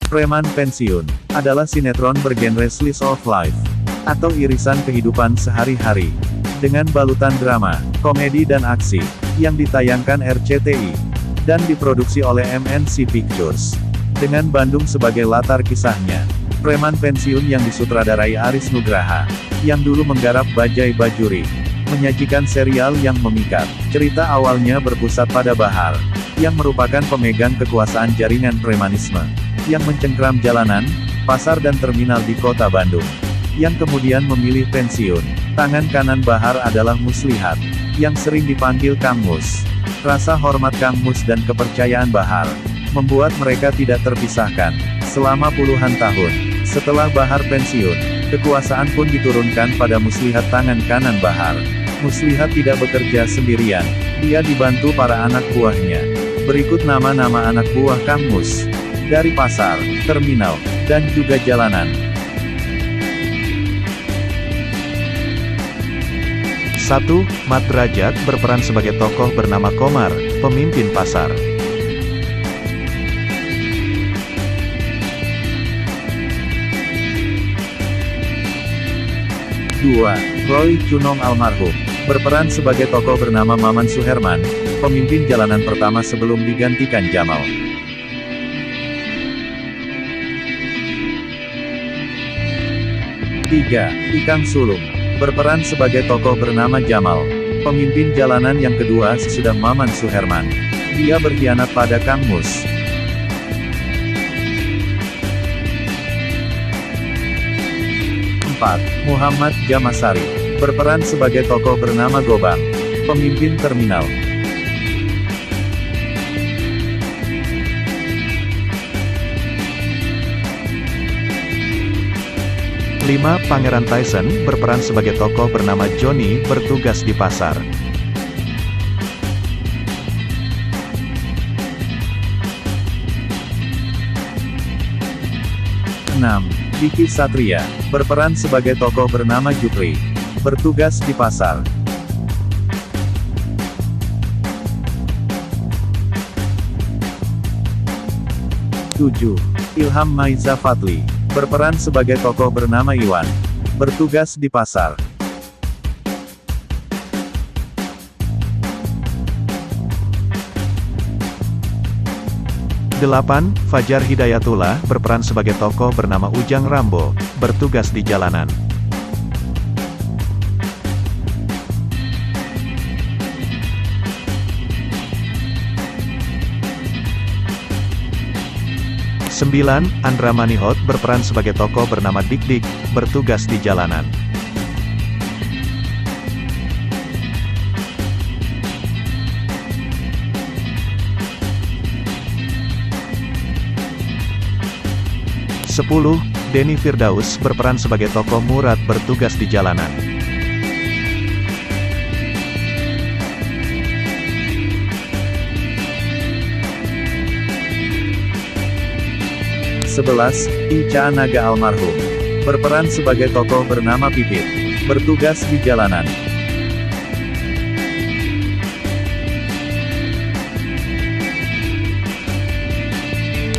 Preman Pensiun adalah sinetron bergenre slice of life, atau irisan kehidupan sehari-hari, dengan balutan drama, komedi dan aksi, yang ditayangkan RCTI, dan diproduksi oleh MNC Pictures. Dengan Bandung sebagai latar kisahnya, Preman Pensiun yang disutradarai Aris Nugraha, yang dulu menggarap Bajai Bajuri, menyajikan serial yang memikat. Cerita awalnya berpusat pada Bahar, yang merupakan pemegang kekuasaan jaringan premanisme, yang mencengkram jalanan, pasar dan terminal di kota Bandung, yang kemudian memilih pensiun. Tangan kanan Bahar adalah Muslihat, yang sering dipanggil Kang Mus. Rasa hormat Kang Mus dan kepercayaan Bahar, membuat mereka tidak terpisahkan, selama puluhan tahun. Setelah Bahar pensiun, kekuasaan pun diturunkan pada Muslihat tangan kanan Bahar. Muslihat tidak bekerja sendirian, dia dibantu para anak buahnya. Berikut nama-nama anak buah Kang Mus, dari pasar, terminal, dan juga jalanan. 1. Mat Drajat berperan sebagai tokoh bernama Komar, pemimpin pasar. 2. Roy Chunong almarhum, berperan sebagai tokoh bernama Maman Suherman, pemimpin jalanan pertama sebelum digantikan Jamal. 3. Ikang Sulung, berperan sebagai tokoh bernama Jamal, pemimpin jalanan yang kedua sesudah Maman Suherman. Dia berkhianat pada Kang Mus. 4. Muhammad Jamasari, berperan sebagai tokoh bernama Gobang, pemimpin terminal. 5. Pangeran Tyson, berperan sebagai tokoh bernama Johnny, bertugas di pasar. 6. Diki Satria, berperan sebagai tokoh bernama Jupri, bertugas di pasar. 7. Ilham Maiza Fadli, berperan sebagai tokoh bernama Iwan, bertugas di pasar. 8. Fajar Hidayatullah, berperan sebagai tokoh bernama Ujang Rambo, bertugas di jalanan. 9. Andra Manihot, berperan sebagai tokoh bernama Dik Dik, bertugas di jalanan. 10. Denny Firdaus, berperan sebagai tokoh Murad, bertugas di jalanan. 11. Ica Naga almarhum, berperan sebagai tokoh bernama Pipit, bertugas di jalanan.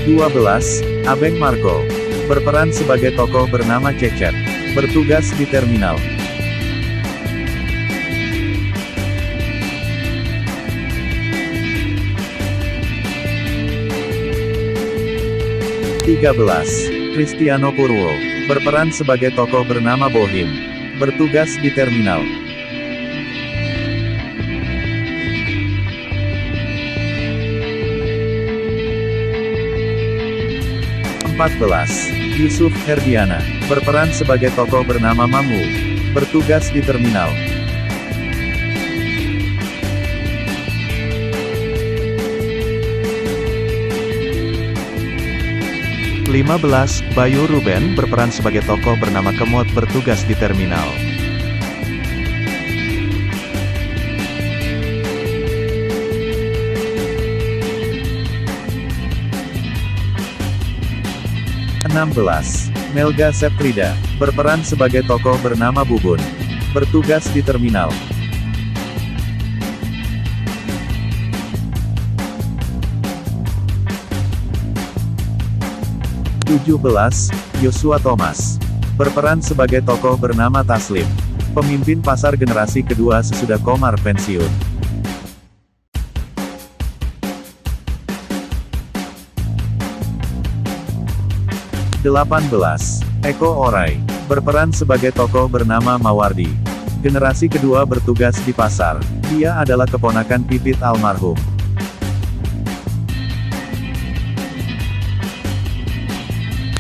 12. Abeng Marco, berperan sebagai tokoh bernama Cecet, bertugas di terminal. 13. Kristiano Purwo, berperan sebagai tokoh bernama Bohim, bertugas di terminal. 14. Yusuf Herdiana, berperan sebagai tokoh bernama Mamu, bertugas di terminal. 15. Bayu Ruben, berperan sebagai tokoh bernama Kemot, bertugas di terminal. 16. Melga Septrida, berperan sebagai tokoh bernama Bubun, bertugas di terminal. 17. Joshua Thomas. Berperan sebagai tokoh bernama Taslim. Pemimpin pasar generasi kedua sesudah Komar pensiun. 18. Eko Orai. Berperan sebagai tokoh bernama Mawardi. Generasi kedua bertugas di pasar. Dia adalah keponakan Pipit almarhum.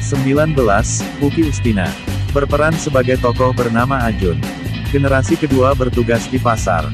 19. Uki Ustina. Berperan sebagai tokoh bernama Ajun. Generasi kedua bertugas di pasar.